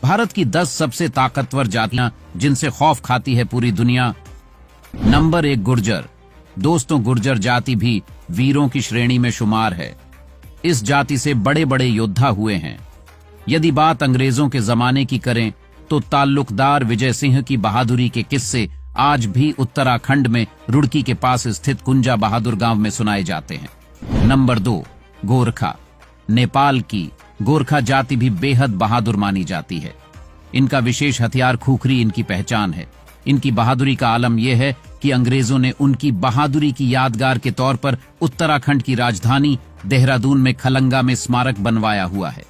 भारत की 10 सबसे ताकतवर जातियां जिनसे खौफ खाती है पूरी दुनिया। नंबर 1 गुर्जर। दोस्तों, गुर्जर जाति भी वीरों की श्रेणी में शुमार है। इस जाति से बड़े बड़े योद्धा हुए हैं। यदि बात अंग्रेजों के जमाने की करें तो ताल्लुकदार विजय सिंह की बहादुरी के किस्से आज भी उत्तराखंड में रुड़की के पास स्थित कुंजा बहादुर गांव में सुनाए जाते हैं। नंबर 2 गोरखा। नेपाल की गोरखा जाति भी बेहद बहादुर मानी जाती है। इनका विशेष हथियार खुखरी इनकी पहचान है। इनकी बहादुरी का आलम यह है कि अंग्रेजों ने उनकी बहादुरी की यादगार के तौर पर उत्तराखंड की राजधानी देहरादून में खलंगा में स्मारक बनवाया हुआ है।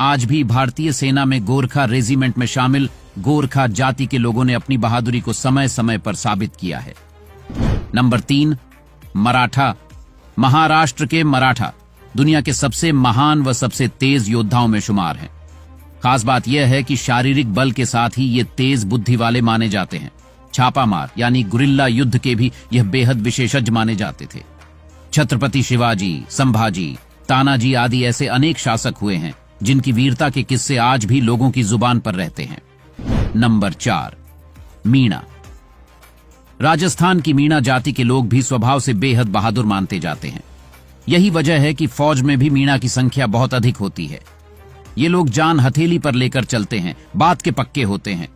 आज भी भारतीय सेना में गोरखा रेजिमेंट में शामिल गोरखा जाति के लोगों ने अपनी बहादुरी को समय समय पर साबित किया है। नंबर 3 मराठा। महाराष्ट्र के मराठा दुनिया के सबसे महान व सबसे तेज योद्धाओं में शुमार हैं। खास बात यह है कि शारीरिक बल के साथ ही ये तेज बुद्धि वाले माने जाते हैं। छापामार यानी गुरिल्ला युद्ध के भी यह बेहद विशेषज्ञ माने जाते थे। छत्रपति शिवाजी, संभाजी, तानाजी आदि ऐसे अनेक शासक हुए हैं जिनकी वीरता के किस्से आज भी लोगों की जुबान पर रहते हैं। नंबर 4 मीणा। राजस्थान की मीणा जाति के लोग भी स्वभाव से बेहद बहादुर मानते जाते हैं। यही वजह है कि फौज में भी मीणा की संख्या बहुत अधिक होती है। ये लोग जान हथेली पर लेकर चलते हैं, बात के पक्के होते हैं।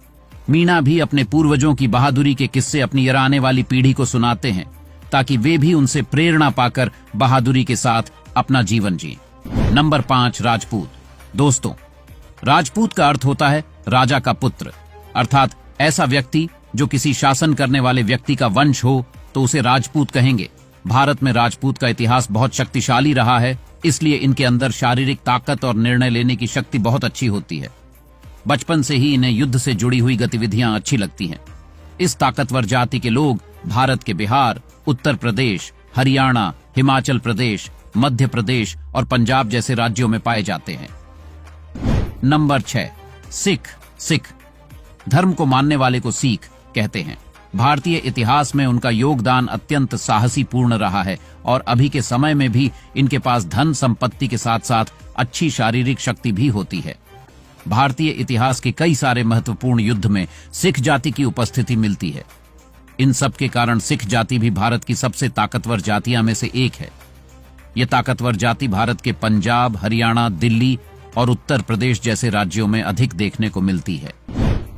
मीणा भी अपने पूर्वजों की बहादुरी के किस्से अपनी आने वाली पीढ़ी को सुनाते हैं ताकि वे भी उनसे प्रेरणा पाकर बहादुरी के साथ अपना जीवन जिएं। नंबर 5 राजपूत। दोस्तों, राजपूत का अर्थ होता है राजा का पुत्र, अर्थात ऐसा व्यक्ति जो किसी शासन करने वाले व्यक्ति का वंश हो तो उसे राजपूत कहेंगे। भारत में राजपूत का इतिहास बहुत शक्तिशाली रहा है, इसलिए इनके अंदर शारीरिक ताकत और निर्णय लेने की शक्ति बहुत अच्छी होती है। बचपन से ही इन्हें युद्ध से जुड़ी हुई गतिविधियां अच्छी लगती हैं। इस ताकतवर जाति के लोग भारत के बिहार, उत्तर प्रदेश, हरियाणा, हिमाचल प्रदेश, मध्य प्रदेश और पंजाब जैसे राज्यों में पाए जाते हैं। नंबर 6 सिख। धर्म को मानने वाले को सिख कहते हैं। भारतीय इतिहास में उनका योगदान अत्यंत साहसीपूर्ण रहा है और अभी के समय में भी इनके पास धन संपत्ति के साथ साथ अच्छी शारीरिक शक्ति भी होती है। भारतीय इतिहास के कई सारे महत्वपूर्ण युद्ध में सिख जाति की उपस्थिति मिलती है। इन सब के कारण सिख जाति भी भारत की सबसे ताकतवर जातियां में से एक है। ये ताकतवर जाति भारत के पंजाब, हरियाणा, दिल्ली और उत्तर प्रदेश जैसे राज्यों में अधिक देखने को मिलती है।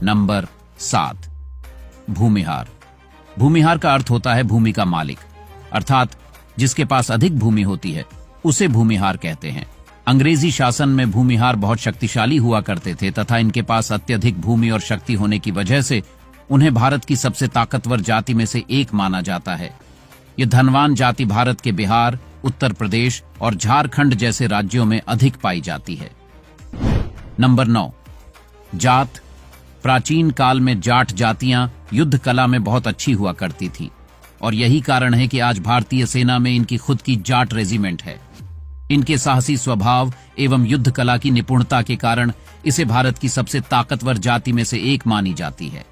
नंबर 7 भूमिहार। भूमिहार का अर्थ होता है भूमि का मालिक, अर्थात जिसके पास अधिक भूमि होती है उसे भूमिहार कहते हैं। अंग्रेजी शासन में भूमिहार बहुत शक्तिशाली हुआ करते थे तथा इनके पास अत्यधिक भूमि और शक्ति होने की वजह से उन्हें भारत की सबसे ताकतवर जाति में से एक माना जाता है। ये धनवान जाति भारत के बिहार, उत्तर प्रदेश और झारखंड जैसे राज्यों में अधिक पाई जाती है। नंबर 9 जाट। प्राचीन काल में जाट जातियां युद्ध कला में बहुत अच्छी हुआ करती थी और यही कारण है कि आज भारतीय सेना में इनकी खुद की जाट रेजिमेंट है। इनके साहसी स्वभाव एवं युद्ध कला की निपुणता के कारण इसे भारत की सबसे ताकतवर जाति में से एक मानी जाती है।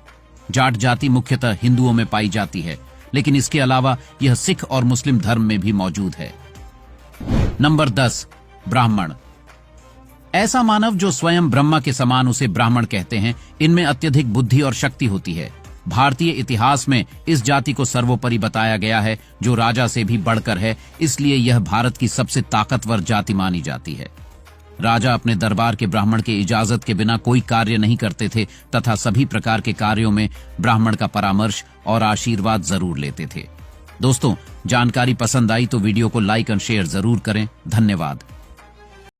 जाट जाति मुख्यतः हिंदुओं में पाई जाती है, लेकिन इसके अलावा यह सिख और मुस्लिम धर्म में भी मौजूद है। नंबर 10 ब्राह्मण। ऐसा मानव जो स्वयं ब्रह्मा के समान, उसे ब्राह्मण कहते हैं। इनमें अत्यधिक बुद्धि और शक्ति होती है। भारतीय इतिहास में इस जाति को सर्वोपरि बताया गया है, जो राजा से भी बढ़कर है, इसलिए यह भारत की सबसे ताकतवर जाति मानी जाती है। राजा अपने दरबार के ब्राह्मण के इजाजत के बिना कोई कार्य नहीं करते थे तथा सभी प्रकार के कार्यों में ब्राह्मण का परामर्श और आशीर्वाद जरूर लेते थे। दोस्तों, जानकारी पसंद आई तो वीडियो को लाइक और शेयर जरूर करें। धन्यवाद।